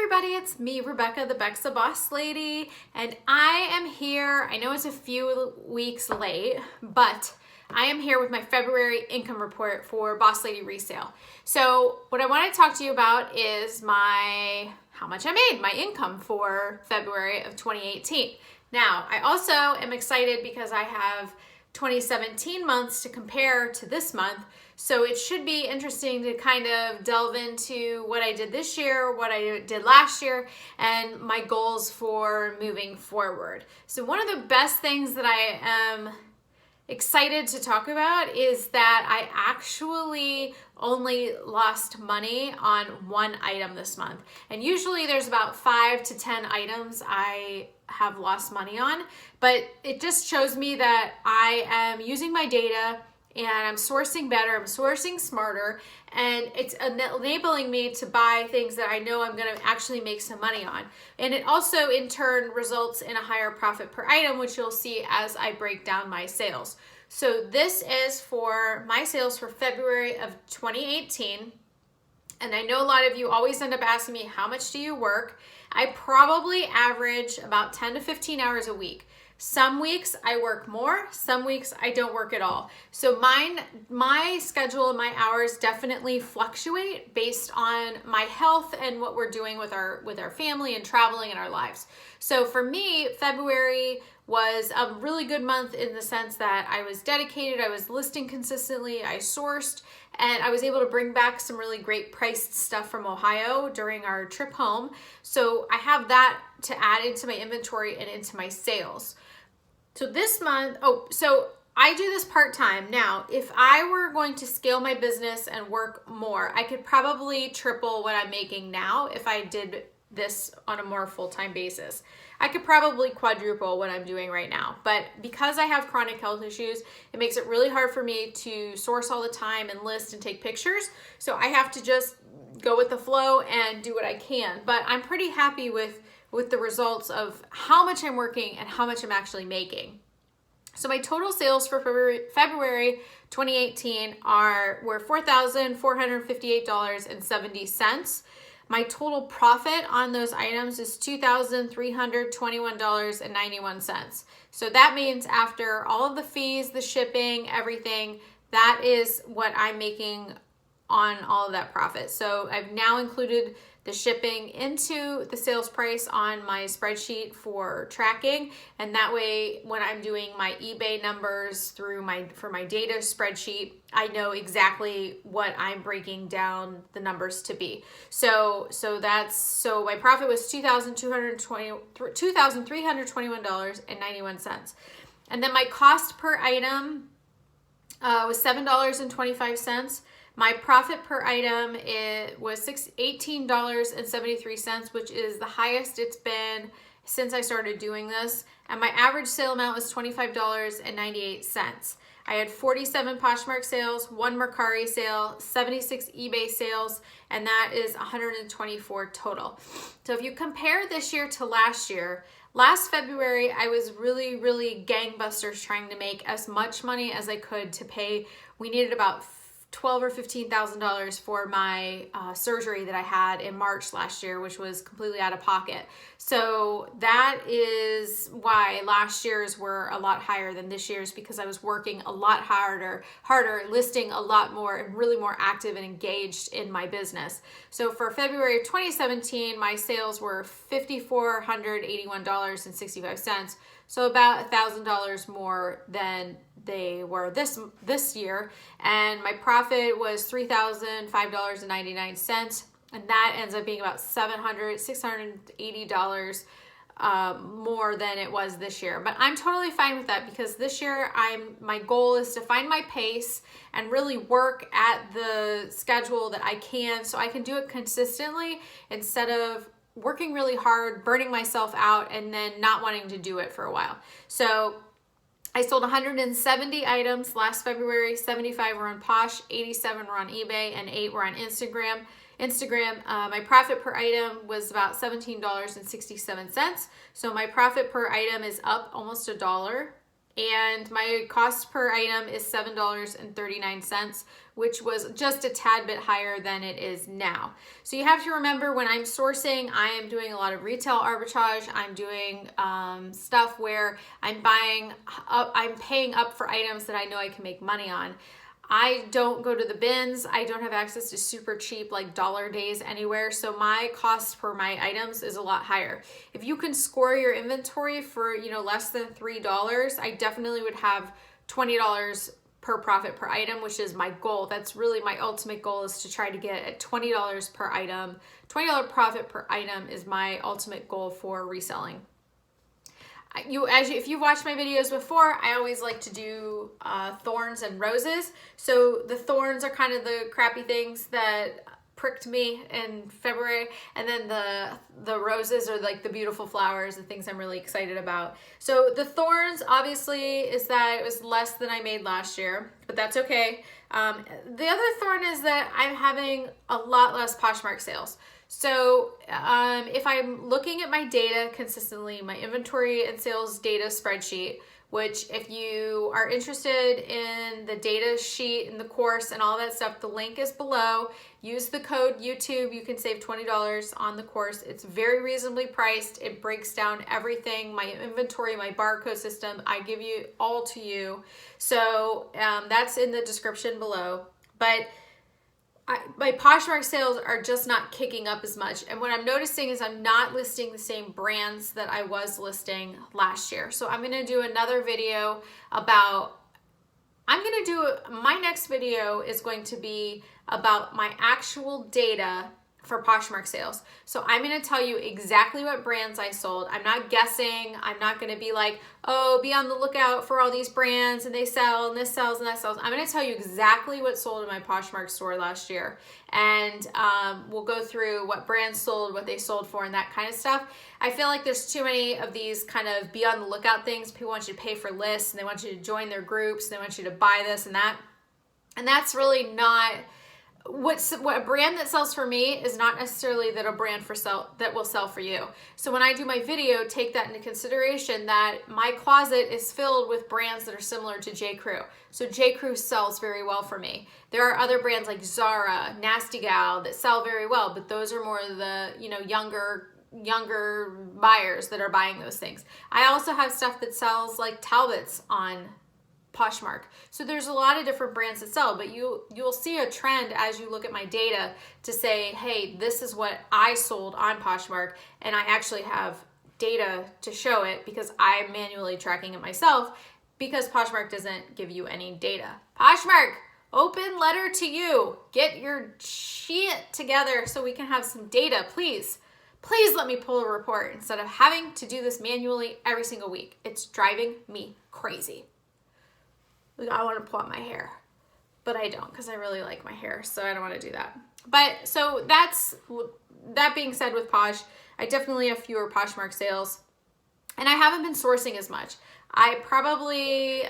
everybody, it's me, Rebecca, the Bexa Boss Lady, and I am here. I know it's a few weeks late, but I am here with my February income report for Boss Lady Resale. So what I want to talk to you about is how much I made, my income for February of 2018. Now, I also am excited because I have 2017 months to compare to this month. So it should be interesting to kind of delve into what I did this year, what I did last year, and my goals for moving forward. So one of the best things that I am excited to talk about is that I actually only lost money on one item this month. And usually there's about 5 to 10 items I have lost money on, but it just shows me that I am using my data and I'm sourcing better, I'm sourcing smarter, and it's enabling me to buy things that I know I'm gonna actually make some money on. And it also in turn results in a higher profit per item, which you'll see as I break down my sales. So this is for my sales for February of 2018. And I know a lot of you always end up asking me, how much do you work? I probably average about 10 to 15 hours a week. Some weeks I work more, some weeks I don't work at all. So my schedule and my hours definitely fluctuate based on my health and what we're doing with our family and traveling in our lives. So for me, February was a really good month in the sense that I was dedicated, I was listing consistently, I sourced, and I was able to bring back some really great priced stuff from Ohio during our trip home. So I have that to add into my inventory and into my sales. So this month, so I do this part-time. Now, if I were going to scale my business and work more, I could probably triple what I'm making now if I did this on a more full-time basis. I could probably quadruple what I'm doing right now. But because I have chronic health issues, it makes it really hard for me to source all the time and list and take pictures. So I have to just go with the flow and do what I can. But I'm pretty happy with the results of how much I'm working and how much I'm actually making. So my total sales for February 2018 were $4,458.70. My total profit on those items is $2,321.91. So that means after all of the fees, the shipping, everything, that is what I'm making on all of that profit. So I've now included the shipping into the sales price on my spreadsheet for tracking, and that way when I'm doing my eBay numbers for my data spreadsheet, I know exactly what I'm breaking down the numbers to be. So my profit was $2,321.91. And then my cost per item was $7.25. My profit per item was $18.73, which is the highest it's been since I started doing this. And my average sale amount was $25.98. I had 47 Poshmark sales, 1 Mercari sale, 76 eBay sales, and that is 124 total. So if you compare this year to last year, last February, I was really, really gangbusters trying to make as much money as I could to pay. We needed about $12,000 or $15,000 for my surgery that I had in March last year, which was completely out of pocket. So that is why last year's were a lot higher than this year's, because I was working a lot harder, listing a lot more and really more active and engaged in my business. So for February of 2017, my sales were $5,481.65. So about $1,000 more than they were this year. And my profit was $3,005.99. And that ends up being about $680 more than it was this year. But I'm totally fine with that, because this year my goal is to find my pace and really work at the schedule that I can, so I can do it consistently instead of working really hard, burning myself out, and then not wanting to do it for a while. So I sold 170 items last February. 75 were on Posh, 87 were on eBay, and 8 were on Instagram. My profit per item was about $17.67. So my profit per item is up almost $1 and my cost per item is $7.39, which was just a tad bit higher than it is now. So you have to remember, when I'm sourcing, I am doing a lot of retail arbitrage. I'm doing stuff where I'm paying up for items that I know I can make money on. I don't go to the bins. I don't have access to super cheap like dollar days anywhere. So my cost per my items is a lot higher. If you can score your inventory for, less than $3, I definitely would have $20 per profit per item, which is my goal. That's really my ultimate goal, is to try to get at $20 per item. $20 profit per item is my ultimate goal for reselling. If you've watched my videos before, I always like to do thorns and roses. So the thorns are kind of the crappy things that pricked me in February, and then the roses are like the beautiful flowers, the things I'm really excited about. So the thorns, obviously, is that it was less than I made last year, but that's okay. The other thorn is that I'm having a lot less Poshmark sales. So if I'm looking at my data consistently, my inventory and sales data spreadsheet, which if you are interested in the data sheet and the course and all that stuff, the link is below. Use the code YouTube. You can save $20 on the course. It's very reasonably priced. It breaks down everything, my inventory, my barcode system. I give you all to you. So that's in the description below. But my Poshmark sales are just not kicking up as much. And what I'm noticing is I'm not listing the same brands that I was listing last year. So I'm going to do another video about, my next video is going to be about my actual data for Poshmark sales. So I'm going to tell you exactly what brands I sold. I'm not guessing. I'm not going to be like, oh, be on the lookout for all these brands and they sell and this sells and that sells. I'm going to tell you exactly what sold in my Poshmark store last year. And we'll go through what brands sold, what they sold for, and that kind of stuff. I feel like there's too many of these kind of be on the lookout things. People want you to pay for lists, and they want you to join their groups, and they want you to buy this and that. And that's really not what a brand that sells for me is not necessarily that a brand that will sell for you. So when I do my video, take that into consideration, that my closet is filled with brands that are similar to J. Crew. So J. Crew sells very well for me. There are other brands like Zara, Nasty Gal that sell very well, but those are more the younger buyers that are buying those things. I also have stuff that sells like Talbots on Poshmark. So there's a lot of different brands that sell, but you'll see a trend as you look at my data to say, hey, this is what I sold on Poshmark, and I actually have data to show it because I'm manually tracking it myself, because Poshmark doesn't give you any data. Poshmark, open letter to you. Get your shit together so we can have some data, please. Please let me pull a report instead of having to do this manually every single week. It's driving me crazy. I want to pull out my hair, but I don't, because I really like my hair, so I don't want to do that. But so that being said, with Posh, I definitely have fewer Poshmark sales, and I haven't been sourcing as much. I probably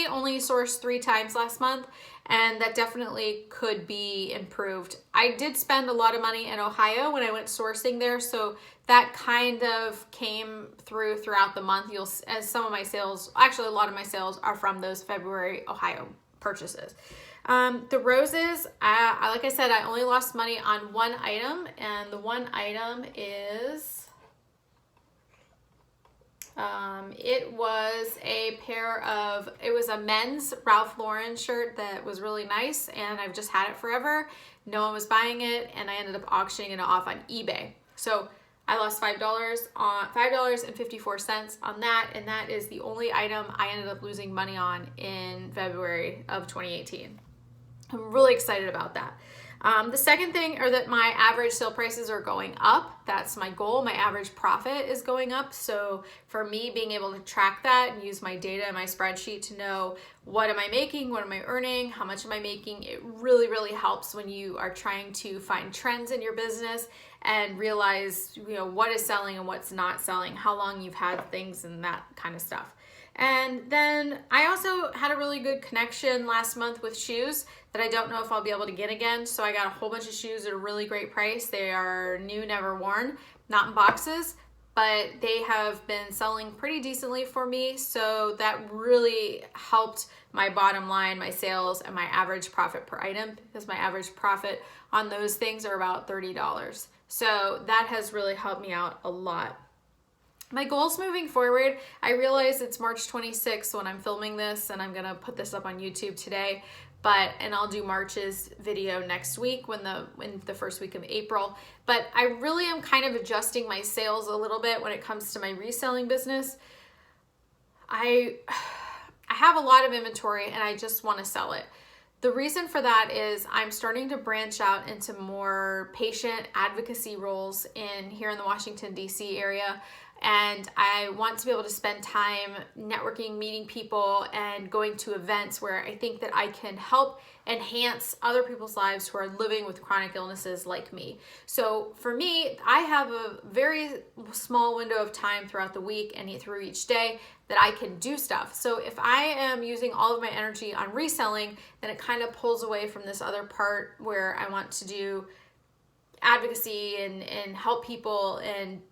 only sourced 3 times last month, and that definitely could be improved. I did spend a lot of money in Ohio when I went sourcing there, so that kind of came throughout the month. As some of my sales, actually a lot of my sales are from those February Ohio purchases. The roses, like I said, I only lost money on one item, and the one item is, it was a men's Ralph Lauren shirt that was really nice, and I've just had it forever. No one was buying it, and I ended up auctioning it off on eBay. So I lost $5.54 on that, and that is the only item I ended up losing money on in February of 2018. I'm really excited about that. The second thing are that my average sale prices are going up. That's my goal. My average profit is going up. So for me, being able to track that and use my data and my spreadsheet to know what am I making, what am I earning, how much am I making, it really, really helps when you are trying to find trends in your business and realize, what is selling and what's not selling, how long you've had things, and that kind of stuff. And then I also had a really good connection last month with shoes that I don't know if I'll be able to get again. So I got a whole bunch of shoes at a really great price. They are new, never worn, not in boxes, but they have been selling pretty decently for me. So that really helped my bottom line, my sales, and my average profit per item, because my average profit on those things are about $30. So that has really helped me out a lot. My goals moving forward, I realize it's March 26th when I'm filming this, and I'm gonna put this up on YouTube today, and I'll do March's video next week in the first week of April. But I really am kind of adjusting my sales a little bit when it comes to my reselling business. I have a lot of inventory and I just want to sell it. The reason for that is I'm starting to branch out into more patient advocacy roles here in the Washington, D.C. area. And I want to be able to spend time networking, meeting people, and going to events where I think that I can help enhance other people's lives who are living with chronic illnesses like me. So for me, I have a very small window of time throughout the week and through each day that I can do stuff. So if I am using all of my energy on reselling, then it kind of pulls away from this other part where I want to do advocacy and help people, and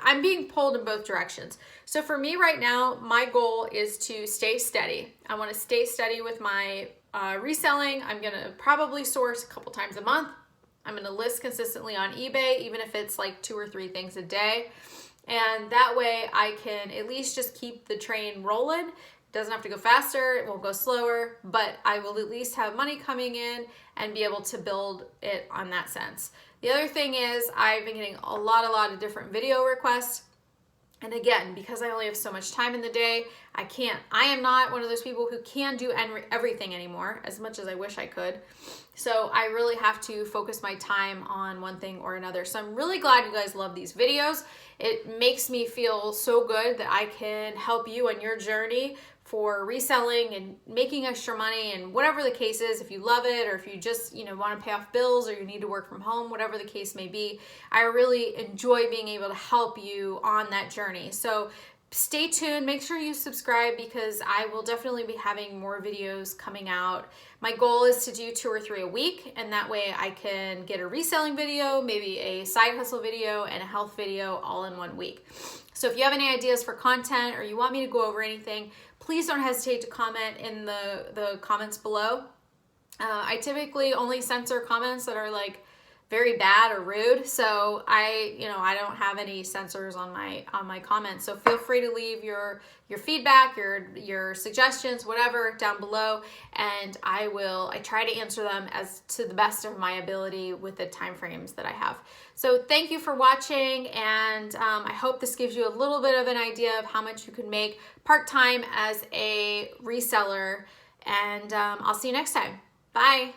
I'm being pulled in both directions. So for me right now, my goal is to stay steady. I want to stay steady with my reselling. I'm going to probably source a couple times a month. I'm going to list consistently on eBay, even if it's like 2 or 3 things a day. And that way I can at least just keep the train rolling. It doesn't have to go faster, it won't go slower, but I will at least have money coming in and be able to build it on that sense. The other thing is I've been getting a lot of different video requests. And again, because I only have so much time in the day, I am not one of those people who can do everything anymore, as much as I wish I could. So I really have to focus my time on one thing or another. So I'm really glad you guys love these videos. It makes me feel so good that I can help you on your journey for reselling and making extra money, and whatever the case is. If you love it, or if you just want to pay off bills, or you need to work from home, whatever the case may be, I really enjoy being able to help you on that journey. So stay tuned, make sure you subscribe, because I will definitely be having more videos coming out. My goal is to do 2 or 3 a week, and that way I can get a reselling video, maybe a side hustle video, and a health video all in one week. So if you have any ideas for content, or you want me to go over anything, please don't hesitate to comment in the comments below. I typically only censor comments that are like very bad or rude, so I don't have any censors on my comments. So feel free to leave your feedback, your suggestions, whatever, down below, and I try to answer them as to the best of my ability with the time frames that I have. So thank you for watching, and I hope this gives you a little bit of an idea of how much you can make part-time as a reseller, and I'll see you next time. Bye.